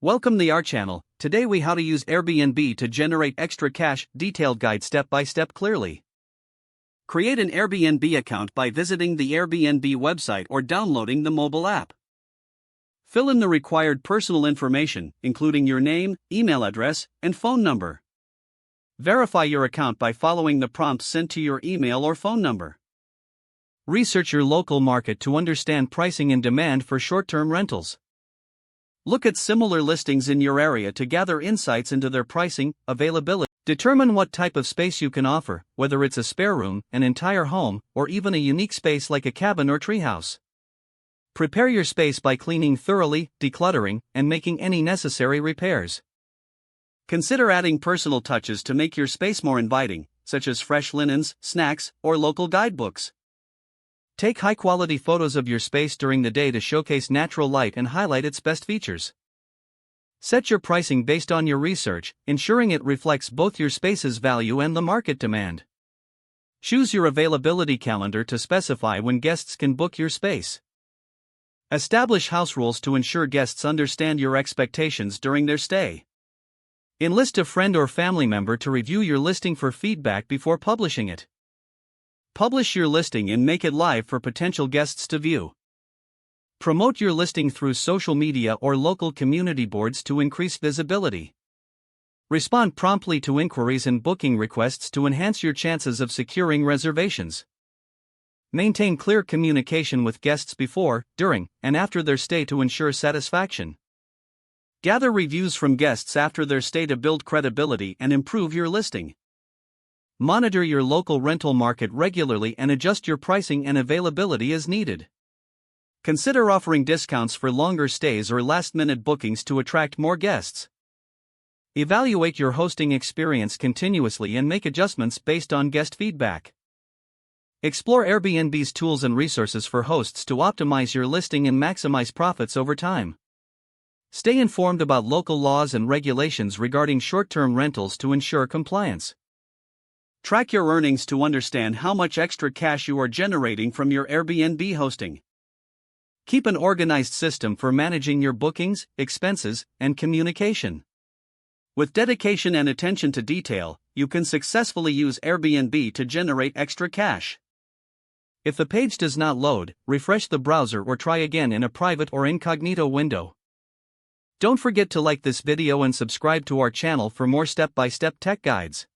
Welcome to our channel. Today we how to use Airbnb to generate extra cash, detailed guide step by step clearly. Create an Airbnb account by visiting the Airbnb website or downloading the mobile app. Fill in the required personal information, including your name, email address, and phone number. Verify your account by following the prompts sent to your email or phone number. Research your local market to understand pricing and demand for short-term rentals. Look at similar listings in your area to gather insights into their pricing, availability. Determine what type of space you can offer, whether it's a spare room, an entire home, or even a unique space like a cabin or treehouse. Prepare your space by cleaning thoroughly, decluttering, and making any necessary repairs. Consider adding personal touches to make your space more inviting, such as fresh linens, snacks, or local guidebooks. Take high-quality photos of your space during the day to showcase natural light and highlight its best features. Set your pricing based on your research, ensuring it reflects both your space's value and the market demand. Choose your availability calendar to specify when guests can book your space. Establish house rules to ensure guests understand your expectations during their stay. Enlist a friend or family member to review your listing for feedback before publishing it. Publish your listing and make it live for potential guests to view. Promote your listing through social media or local community boards to increase visibility. Respond promptly to inquiries and booking requests to enhance your chances of securing reservations. Maintain clear communication with guests before, during, and after their stay to ensure satisfaction. Gather reviews from guests after their stay to build credibility and improve your listing. Monitor your local rental market regularly and adjust your pricing and availability as needed. Consider offering discounts for longer stays or last-minute bookings to attract more guests. Evaluate your hosting experience continuously and make adjustments based on guest feedback. Explore Airbnb's tools and resources for hosts to optimize your listing and maximize profits over time. Stay informed about local laws and regulations regarding short-term rentals to ensure compliance. Track your earnings to understand how much extra cash you are generating from your Airbnb hosting. Keep an organized system for managing your bookings, expenses, and communication. With dedication and attention to detail, you can successfully use Airbnb to generate extra cash. If the page does not load, refresh the browser or try again in a private or incognito window. Don't forget to like this video and subscribe to our channel for more step-by-step tech guides.